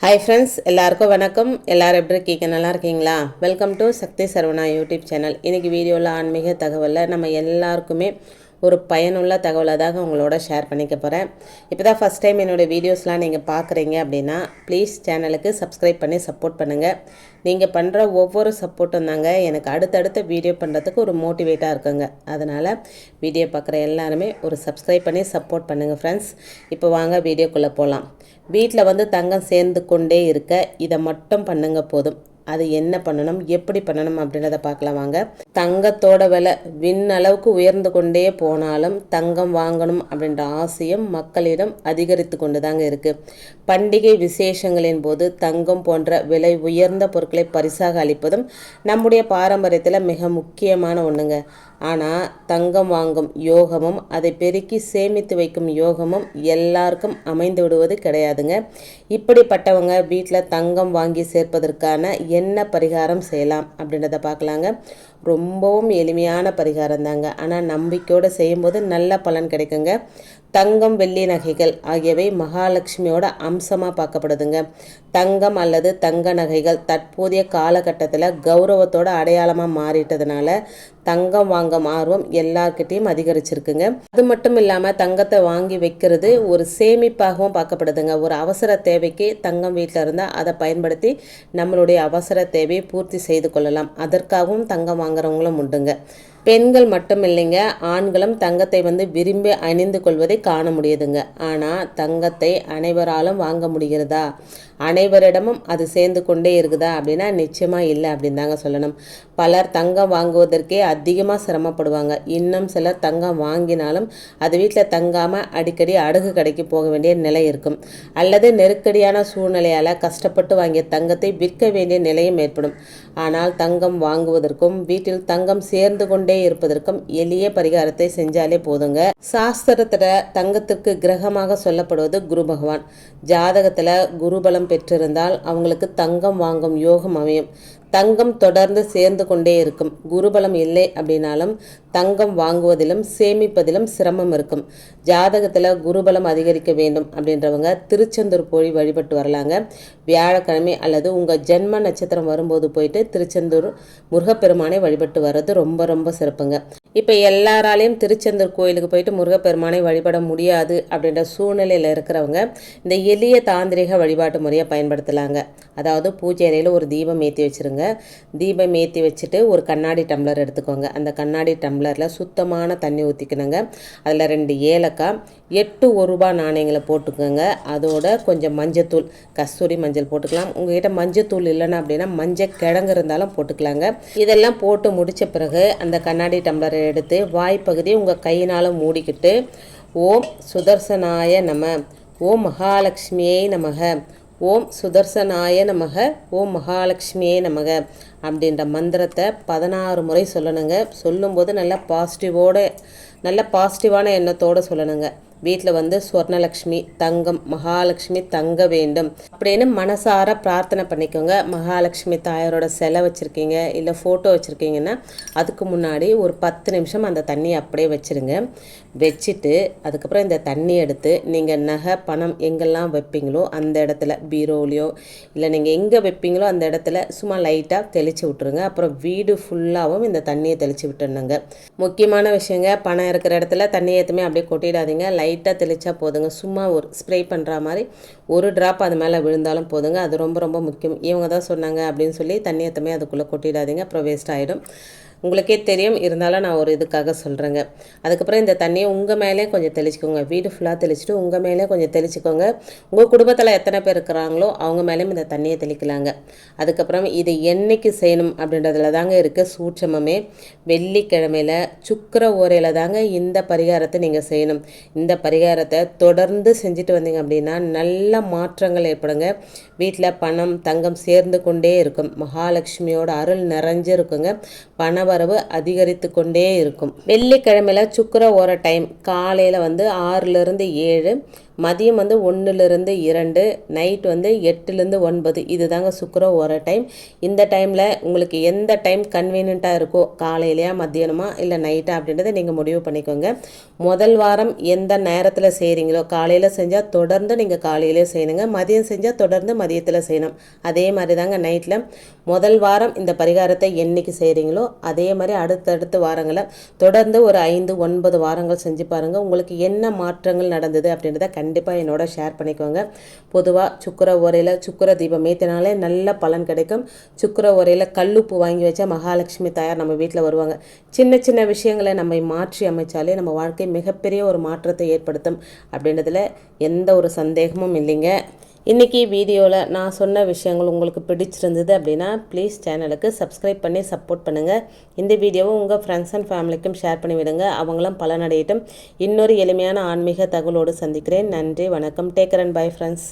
Hi friends, எல்லாருக்கும் வணக்கம். எல்லோரும் எப்படி இருக்கீங்க? நல்லா இருக்கீங்களா? Welcome to Sakthi Saravana YouTube channel. இன்றைக்கி வீடியோவில் ஆன்மீக தகவலில் நம்ம எல்லாருக்குமே ஒரு பயனுள்ள தகவலை தாங்க உங்களோட ஷேர் பண்ணிக்க போகிறேன். இப்போ தான் ஃபஸ்ட் டைம் என்னோடய வீடியோஸ்லாம் நீங்கள் பார்க்குறீங்க அப்படின்னா ப்ளீஸ் சேனலுக்கு சப்ஸ்கிரைப் பண்ணி சப்போர்ட் பண்ணுங்கள். நீங்கள் பண்ணுற ஒவ்வொரு சப்போர்ட்டும் தாங்க எனக்கு அடுத்தடுத்த வீடியோ பண்ணுறதுக்கு ஒரு மோட்டிவேட்டாக இருக்குங்க. அதனால் வீடியோ பார்க்குற எல்லாருமே ஒரு சப்ஸ்கிரைப் பண்ணி சப்போர்ட் பண்ணுங்கள் ஃப்ரெண்ட்ஸ். இப்போ வாங்க வீடியோக்குள்ளே போகலாம். வீட்டில் தங்கம் சேர்ந்து கொண்டே இருக்க இதை மட்டும் பண்ணுங்க போதும். அது என்ன பண்ணணும், எப்படி பண்ணணும் அப்படின்றத பார்க்கலாம் வாங்க. தங்கத்தோட விலை விண்ணளவுக்கு உயர்ந்து கொண்டே போனாலும் தங்கம் வாங்கணும் அப்படின்ற ஆசையும் மக்களிடம் அதிகரித்து கொண்டு தாங்க இருக்குது. பண்டிகை விசேஷங்களின் போது தங்கம் போன்ற விலை உயர்ந்த பொருட்களை பரிசாக அளிப்பதும் நம்முடைய பாரம்பரியத்தில் மிக முக்கியமான ஒன்றுங்க. ஆனால் தங்கம் வாங்கும் யோகமும் அதை பெருக்கி சேமித்து வைக்கும் யோகமும் எல்லாருக்கும் அமைந்து விடுவது கிடையாதுங்க. இப்படிப்பட்டவங்க வீட்டில் தங்கம் வாங்கி சேர்ப்பதற்கான என்ன பரிகாரம் செய்யலாம் அப்படின்றத பார்க்கலாங்க. ரொம்பவும் எளிமையான பரிகாரம் தாங்க. ஆனால் நம்பிக்கையோடு செய்யும்போது நல்ல பலன் கிடைக்குங்க. தங்கம், வெள்ளி நகைகள் ஆகியவை மகாலட்சுமியோட அம்சமாக பார்க்கப்படுதுங்க. தங்கம் அல்லது தங்க நகைகள் தற்போதைய காலகட்டத்தில் கௌரவத்தோட அடையாளமாக மாறிட்டதுனால தங்கம் வாங்கும் ஆர்வம் எல்லார்கிட்டையும் அதிகரிச்சிருக்குங்க. அது மட்டும் இல்லாமல் தங்கத்தை வாங்கி வைக்கிறது ஒரு சேமிப்பாகவும் பார்க்கப்படுதுங்க. ஒரு அவசர தேவைக்கு தங்கம் வீட்டில் இருந்தால் அதை பயன்படுத்தி நம்மளுடைய அவசர தேவையை பூர்த்தி செய்து கொள்ளலாம். அதற்காகவும் தங்கம் வாங்குறவங்களும் உண்டுங்க. பெண்கள் மட்டும் இல்லைங்க, ஆண்களும் தங்கத்தை விரும்பி அணிந்து கொள்வதை காண முடியுதுங்க. ஆனால் தங்கத்தை அனைவராலும் வாங்க முடிகிறதா, அனைவரிடமும் அது சேர்ந்து கொண்டே இருக்குதா அப்படின்னா நிச்சயமாக இல்லை அப்படின்னு தாங்க சொல்லணும். பலர் தங்கம் வாங்குவதற்கே அதிகமாக சிரமப்படுவாங்க. இன்னும் சிலர் தங்கம் வாங்கினாலும் அது வீட்டில் தங்காமல் அடிக்கடி அடகு கடைக்கு போக வேண்டிய நிலை இருக்கும். அல்லது நெருக்கடியான சூழ்நிலையால் கஷ்டப்பட்டு வாங்கிய தங்கத்தை விற்க வேண்டிய நிலையும் ஏற்படும். ஆனால் தங்கம் வாங்குவதற்கும் வீட்டில் தங்கம் சேர்ந்து கொண்டே இருப்பதற்கும் எளிய பரிகாரத்தை செஞ்சாலே போதுங்க. சாஸ்திரத்துல தங்கத்திற்கு கிரகமாக சொல்லப்படுவது குரு பகவான். ஜாதகத்துல குருபலம் பெற்றிருந்தால் அவங்களுக்கு தங்கம் வாங்கும் யோகம் அமையும். தங்கம் தொடர்ந்து சேர்ந்து கொண்டே இருக்கும். குருபலம் இல்லை அப்படின்னாலும் தங்கம் வாங்குவதிலும் சேமிப்பதிலும் சிரமம் இருக்கும். ஜாதகத்தில் குருபலம் அதிகரிக்க வேண்டும் அப்படின்றவங்க திருச்செந்தூர் போய் வழிபட்டு வரலாங்க. வியாழக்கிழமை அல்லது உங்கள் ஜென்ம நட்சத்திரம் வரும்போது போயிட்டு திருச்செந்தூர் முருகப்பெருமானை வழிபட்டு வர்றது ரொம்ப ரொம்ப சிறப்புங்க. இப்போ எல்லாராலையும் திருச்செந்தூர் கோயிலுக்கு போயிட்டு முருகப்பெருமானை வழிபட முடியாது அப்படின்ற சூழ்நிலையில் இருக்கிறவங்க இந்த எளிய தாந்திரிக வழிபாட்டு முறையை பயன்படுத்தலாங்க. அதாவது பூஜை அறையில் ஒரு தீபம் ஏற்றி வச்சுருங்க. தீபம் ஏற்றி வச்சுட்டு ஒரு கண்ணாடி டம்ளர் எடுத்துக்கோங்க. அந்த கண்ணாடி டம்ளரில் சுத்தமான தண்ணி ஊற்றிக்கணுங்க. அதில் 2 ஏலக்காய், 8 1 நாணயங்களை போட்டுக்கோங்க. அதோட கொஞ்சம் மஞ்சத்தூள், கஸ்தூரி மஞ்சள் போட்டுக்கலாம். உங்கள்கிட்ட மஞ்சத்தூள் இல்லைன்னா அப்படின்னா மஞ்சள் கிழங்கு இருந்தாலும் போட்டுக்கலாங்க. இதெல்லாம் போட்டு முடித்த பிறகு அந்த கண்ணாடி டம்ளரை எடுத்து வாய்ப்பகுதியை உங்கள் கையினால் மூடிக்கிட்டு ஓம் சுதர்சனாய நம, ஓம் மகாலட்சுமியை நமக, ஓம் சுதர்சனாய நமக, ஓம் மகாலட்சுமியே நமக அப்படின்ற மந்திரத்தை 16 முறை சொல்லணுங்க. சொல்லும்போது நல்ல பாசிட்டிவான எண்ணத்தோடு சொல்லணுங்க. வீட்டில் ஸ்வர்ணலக்ஷ்மி, தங்கம், மகாலட்சுமி தங்க வேண்டும் அப்படின்னு மனசார பிரார்த்தனை பண்ணிக்கோங்க. மகாலட்சுமி தாயாரோட சிலை வச்சுருக்கீங்க இல்லை ஃபோட்டோ வச்சுருக்கீங்கன்னா அதுக்கு முன்னாடி ஒரு 10 நிமிஷம் அந்த தண்ணியை அப்படியே வச்சுருங்க. வச்சுட்டு அதுக்கப்புறம் இந்த தண்ணி எடுத்து நீங்கள் நகை பணம் எங்கெல்லாம் வைப்பீங்களோ அந்த இடத்துல, பீரோலையோ இல்லை நீங்கள் எங்கே வைப்பீங்களோ அந்த இடத்துல சும்மா லைட்டாக தெளித்து விட்டுருங்க. அப்புறம் வீடு ஃபுல்லாகவும் இந்த தண்ணியை தெளித்து விட்டுருணுங்க. முக்கியமான விஷயங்க, பணம் இருக்கிற இடத்துல தண்ணி ஏற்றுமே அப்படியே கொட்டிடாதீங்க. லைட்டாக தெளித்தா போதுங்க. சும்மா ஒரு ஸ்ப்ரே பண்ணுற மாதிரி ஒரு ட்ராப் அது மேலே விழுந்தாலும் போதுங்க. அது ரொம்ப ரொம்ப முக்கியம். இவங்க தான் சொன்னாங்க அப்படின்னு சொல்லி தண்ணி ஏற்றுமே அதுக்குள்ளே கொட்டிடாதீங்க, அப்புறம் வேஸ்ட் ஆகிடும். உங்களுக்கே தெரியும், இருந்தாலும் நான் ஒரு இதுக்காக சொல்கிறேங்க. அதுக்கப்புறம் இந்த தண்ணியை உங்கள் மேலே கொஞ்சம் தெளிச்சிக்கோங்க. வீடு ஃபுல்லாக தெளிச்சுட்டு உங்கள் மேலே கொஞ்சம் தெளிச்சிக்கோங்க. உங்கள் குடும்பத்தில் எத்தனை பேர் இருக்கிறாங்களோ அவங்க மேலேயும் இந்த தண்ணியை தெளிக்கலாங்க. அதுக்கப்புறம் இது என்னைக்கு செய்யணும் அப்படின்றதுல தாங்க இருக்குது சூட்சமே. வெள்ளிக்கிழமையில் சுக்கிர ஓரையில் தாங்க இந்த பரிகாரத்தை நீங்கள் செய்யணும். இந்த பரிகாரத்தை தொடர்ந்து செஞ்சுட்டு வந்தீங்க அப்படின்னா நல்ல மாற்றங்கள் ஏற்படுங்க. வீட்டில் பணம் தங்கம் சேர்ந்து கொண்டே இருக்கும். மகாலட்சுமியோட அருள் நிறைஞ்சு இருக்குங்க. பணவரவு அதிகரித்து கொண்டே இருக்கும். வெள்ளிக்கிழமையில் சுக்கிர ஓர டைம் காலையில் 6 to 7, மதியம் வந்து 1லிருந்து 2, நைட் வந்து 8லேருந்து 9 இது தாங்க சுக்கிர ஓர டைம். இந்த டைமில் உங்களுக்கு எந்த டைம் கன்வீனியண்ட்டாக இருக்கோ, காலையிலையா மத்தியானமா இல்லை நைட்டா அப்படின்றத நீங்கள் முடிவு பண்ணிக்கோங்க. முதல் வாரம் எந்த நேரத்தில் செய்கிறீங்களோ, காலையில் செஞ்சால் தொடர்ந்து நீங்கள் காலையிலே செய்யணுங்க, மதியம் செஞ்சால் தொடர்ந்து மதியத்தில் செய்யணும். அதே மாதிரி தாங்க நைட்டில் முதல் வாரம் இந்த பரிகாரத்தை என்றைக்கு செய்கிறீங்களோ அதே மாதிரி அடுத்தடுத்த வாரங்களை தொடர்ந்து ஒரு 5-9 வாரங்கள் செஞ்சு பாருங்கள். உங்களுக்கு என்ன மாற்றங்கள் நடந்தது அப்படின்றத கண்டிப்பாக என்னோட ஷேர் பண்ணிக்கோங்க. பொதுவாக சுக்கிர ஓரையில் சுக்கிர தீபம் ஏற்றினாலே நல்ல பலன் கிடைக்கும். சுக்கிர ஓரையில் கல்லுப்பு வாங்கி வச்சா மகாலட்சுமி தாயார் நம்ம வீட்டில் வருவாங்க. சின்ன சின்ன விஷயங்களை நம்ம மாற்றி அமைச்சாலே நம்ம வாழ்க்கை மிகப்பெரிய ஒரு மாற்றத்தை ஏற்படுத்தும் அப்படின்றதுல எந்த ஒரு சந்தேகமும் இல்லைங்க. இன்றைக்கி வீடியோவில் நான் சொன்ன விஷயங்கள் உங்களுக்கு பிடிச்சிருந்தது அப்படின்னா ப்ளீஸ் சேனலுக்கு சப்ஸ்கிரைப் பண்ணி சப்போர்ட் பண்ணுங்கள். இந்த வீடியோவை உங்கள் ஃப்ரெண்ட்ஸ் அண்ட் ஃபேமிலிக்கும் ஷேர் பண்ணி விடுங்க. அவங்களும் பலனடையட்டும். இன்னொரு எளிமையான ஆன்மீக தகவலோடு சந்திக்கிறேன். நன்றி, வணக்கம். Take care and bye friends.